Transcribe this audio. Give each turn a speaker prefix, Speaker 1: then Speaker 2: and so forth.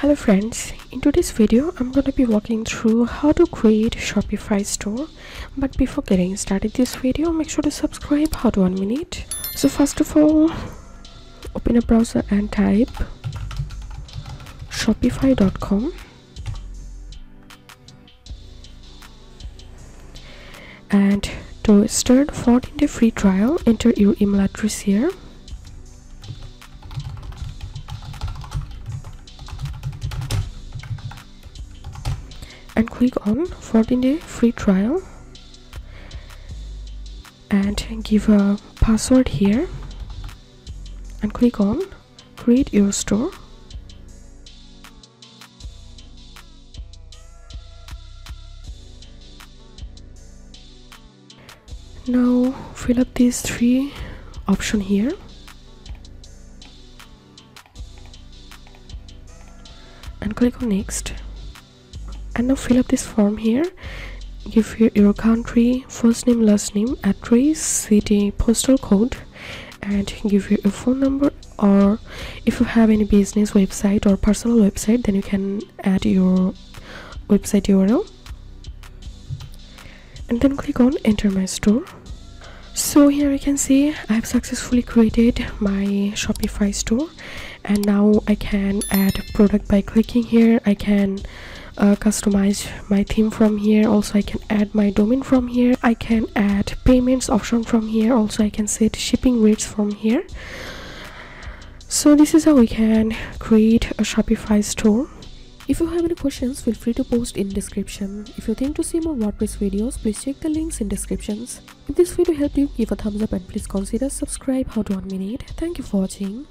Speaker 1: Hello friends, in today's video I'm going to be walking through how to create Shopify store. But before getting started this video, make sure to subscribe. How to 1 minute. So first of all, open a browser and type shopify.com, and to start 14-day free trial, enter your email address here. And click on 14-day free trial and give a password here and click on create your store. Now fill up these three options here and click on next. And now fill up this form here. Give your country, first name, last name, address, city, postal code, and give your phone number, or if you have any business website or personal website, then you can add your website URL and then click on enter my store. So here you can see I have successfully created my Shopify store, and now I can add product by clicking here. I can customize my theme from here. Also I can add my domain from here. I can add payments option from here. Also I can set shipping rates from here. So this is how we can create a Shopify store. If you have any questions, feel free to post in description. If you think to see more WordPress videos, please check the links in descriptions. If this video helped you, give a thumbs up and please consider subscribe. How to 1 minute. Thank you for watching.